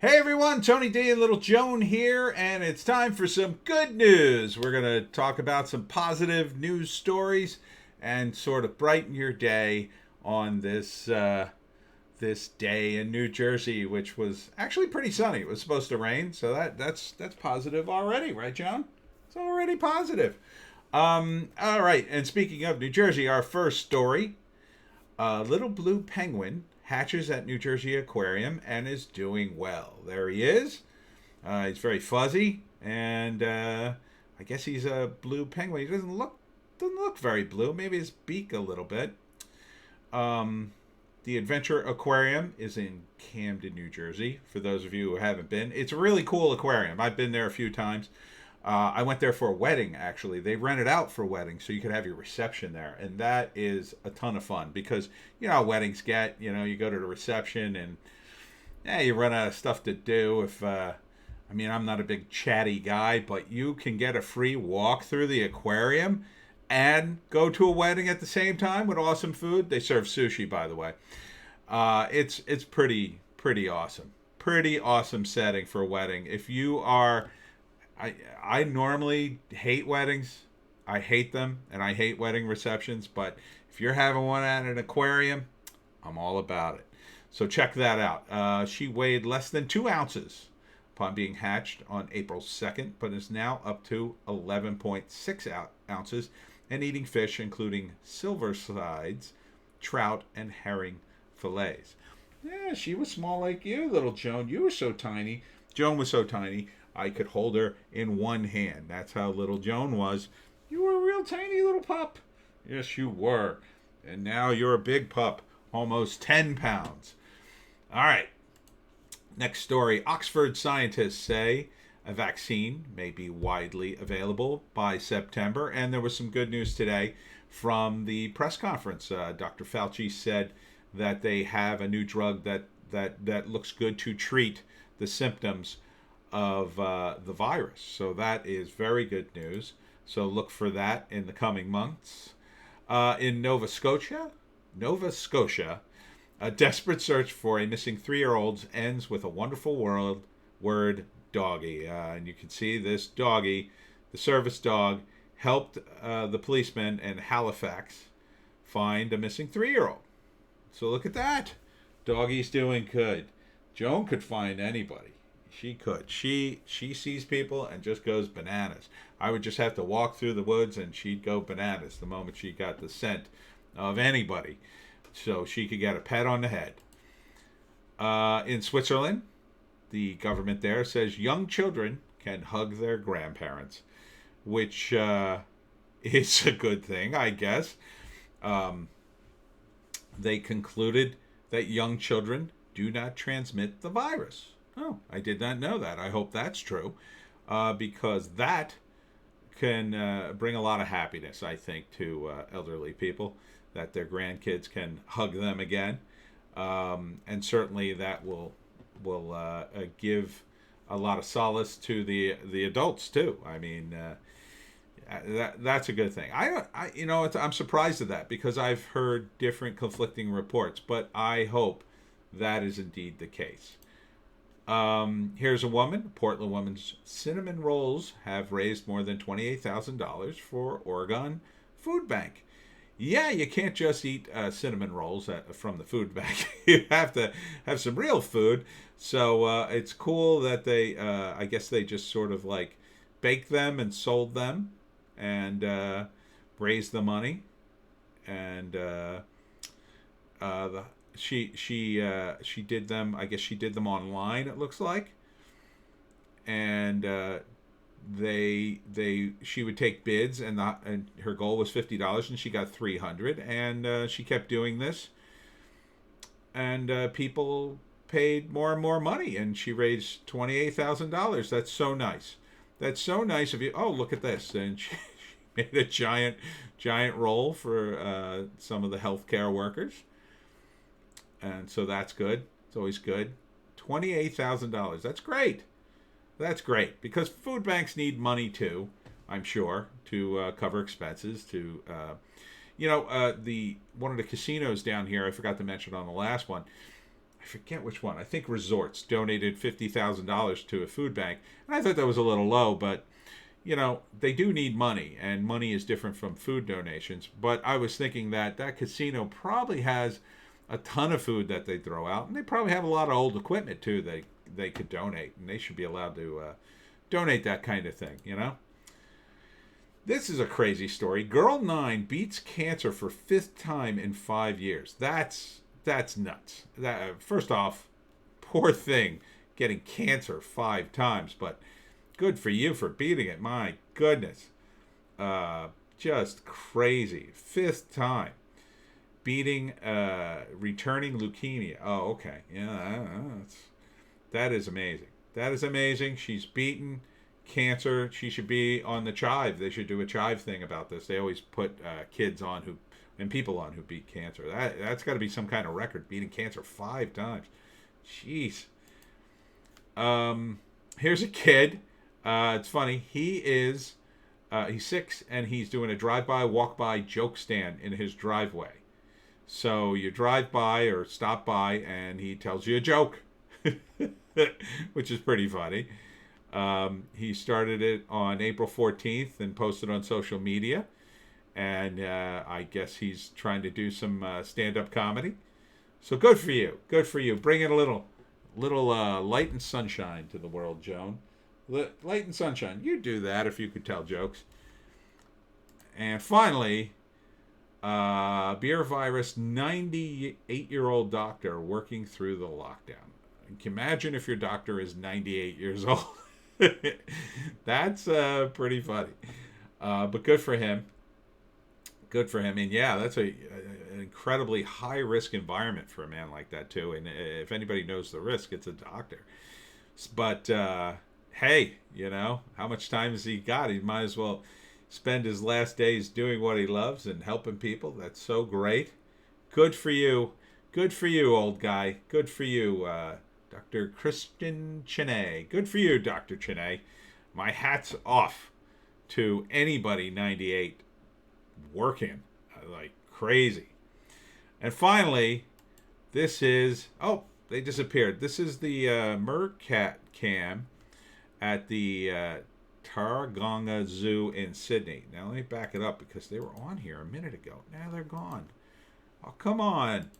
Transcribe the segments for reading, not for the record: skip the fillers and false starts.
Hey everyone, Tony D and little Joan here, and it's time for some good news. We're going to talk about some positive news stories and sort of brighten your day on this day in New Jersey, which was actually pretty sunny. It was supposed to rain, so that's positive already, right, Joan? It's already positive. All right, and speaking of New Jersey, our first story: a little blue penguin hatches at New Jersey Aquarium and is doing well. There he is. He's very fuzzy, and I guess he's a blue penguin. He doesn't look very blue. Maybe his beak a little bit. The Adventure Aquarium is in Camden, New Jersey. For those of you who haven't been, it's a really cool aquarium. I've been there a few times. I went there for a wedding, actually. They rent it out for weddings, so you could have your reception there. And that is a ton of fun because, you know how weddings get. You know, you go to the reception and, you run out of stuff to do. I'm not a big chatty guy, but you can get a free walk through the aquarium and go to a wedding at the same time with awesome food. They serve sushi, by the way. It's pretty awesome. Pretty awesome setting for a wedding. If you are... I normally hate weddings. I hate them, and I hate wedding receptions. But if you're having one at an aquarium, I'm all about it. So check that out. She weighed less than 2 ounces upon being hatched on April 2nd, but is now up to 11.6 ounces and eating fish, including silver sides, trout, and herring fillets. Yeah, she was small like you, little Joan. You were so tiny. Joan was so tiny, I could hold her in one hand. That's how little Joan was. You were a real tiny little pup. Yes, you were. And now you're a big pup, almost 10 pounds. All right. Next story. Oxford scientists say a vaccine may be widely available by September. And there was some good news today from the press conference. Dr. Fauci said that they have a new drug that looks good to treat the symptoms of the virus. So that is very good news. So look for that in the coming months. In Nova Scotia, a desperate search for a missing 3-year-old ends with a wonderful word doggy. And you can see this doggy, the service dog, helped the policeman in Halifax find a missing 3-year-old. So look at that. Doggy's doing good. Joan could find anybody. She could. She sees people and just goes bananas. I would just have to walk through the woods and she'd go bananas the moment she got the scent of anybody. So she could get a pat on the head. In Switzerland, the government there says young children can hug their grandparents, which is a good thing, I guess. They concluded that young children do not transmit the virus. Oh, I did not know that. I hope that's true, because that can bring a lot of happiness, I think, to elderly people, that their grandkids can hug them again, and certainly that will give a lot of solace to the adults too. I mean, that's a good thing. I'm surprised at that because I've heard different conflicting reports, but I hope that is indeed the case. Here's a woman. Portland woman's cinnamon rolls have raised more than $28,000 for Oregon Food Bank. Yeah, you can't just eat cinnamon rolls from the food bank. You have to have some real food. So it's cool that they, I guess they just sort of like baked them and sold them and raised the money. And she did them. I guess she did them online. It looks like, and she would take bids, and her goal was $50, and she got $300, and she kept doing this, and people paid more and more money, and she raised $28,000. That's so nice. That's so nice of you. Oh, look at this, and she made a giant roll for some of the healthcare workers. And so that's good. It's always good. $28,000. That's great. That's great because food banks need money too, I'm sure, to cover expenses. The one of the casinos down here, I forgot to mention on the last one, I forget which one. I think Resorts donated $50,000 to a food bank. And I thought that was a little low, but they do need money, and money is different from food donations. But I was thinking that that casino probably has a ton of food that they throw out, and they probably have a lot of old equipment too. They could donate, and they should be allowed to donate that kind of thing. This is a crazy story. Girl 9 beats cancer for 5th time in 5 years. That's nuts. First off, poor thing getting cancer 5 times, but good for you for beating it. My goodness. Just crazy. 5th time. Beating returning leukemia. Oh, okay. Yeah, that is amazing. That is amazing. She's beaten cancer. She should be on the chive. They should do a chive thing about this. They always put kids on and people on who beat cancer. That's got to be some kind of record, beating cancer 5 times. Jeez. Here's a kid. It's funny. He's 6, and he's doing a drive-by, walk-by joke stand in his driveway. So you drive by or stop by, and he tells you a joke, which is pretty funny. He started it on April 14th and posted on social media. And I guess he's trying to do some stand-up comedy. So good for you. Good for you. Bring in a little light and sunshine to the world, Joan. Light and sunshine. You'd do that if you could tell jokes. And finally, beer virus 98-year-old doctor working through the lockdown. Imagine if your doctor is 98 years old. That's pretty funny. But good for him. Good for him. And yeah, that's an incredibly high-risk environment for a man like that, too. And if anybody knows the risk, it's a doctor. But hey, how much time has he got? He might as well spend his last days doing what he loves and helping people. That's so great. Good for you. Good for you, old guy. Good for you, Dr. Christian Cheney. Good for you, Dr. Cheney. My hat's off to anybody 98 working like crazy. And finally, this is... Oh, they disappeared. This is the meerkat cam at the Taronga Zoo in Sydney. Now, let me back it up because they were on here a minute ago. Now they're gone. Oh, come on.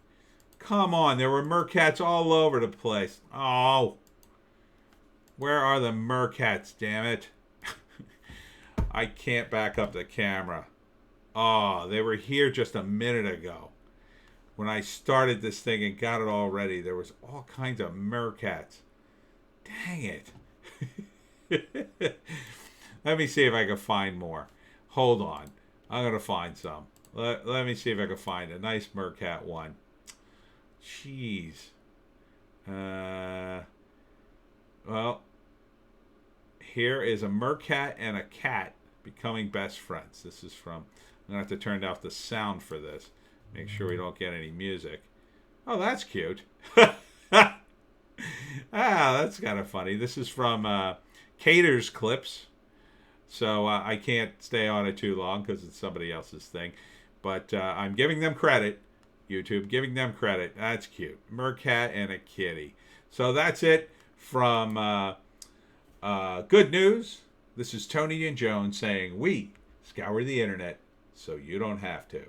Come on. There were meerkats all over the place. Oh. Where are the meerkats, damn it? I can't back up the camera. Oh, they were here just a minute ago. When I started this thing and got it all ready, there was all kinds of meerkats. Dang it. Let me see if I can find more. Hold on. I'm going to find some. Let me see if I can find a nice meerkat one. Jeez. Well, here is a meerkat and a cat becoming best friends. This is from... I'm going to have to turn off the sound for this. Make sure we don't get any music. Oh, that's cute. That's kind of funny. This is from Cater's Clips. So I can't stay on it too long because it's somebody else's thing. But I'm giving them credit. YouTube, giving them credit. That's cute. Meerkat and a kitty. So that's it from Good News. This is Tony and Joan saying we scour the internet so you don't have to.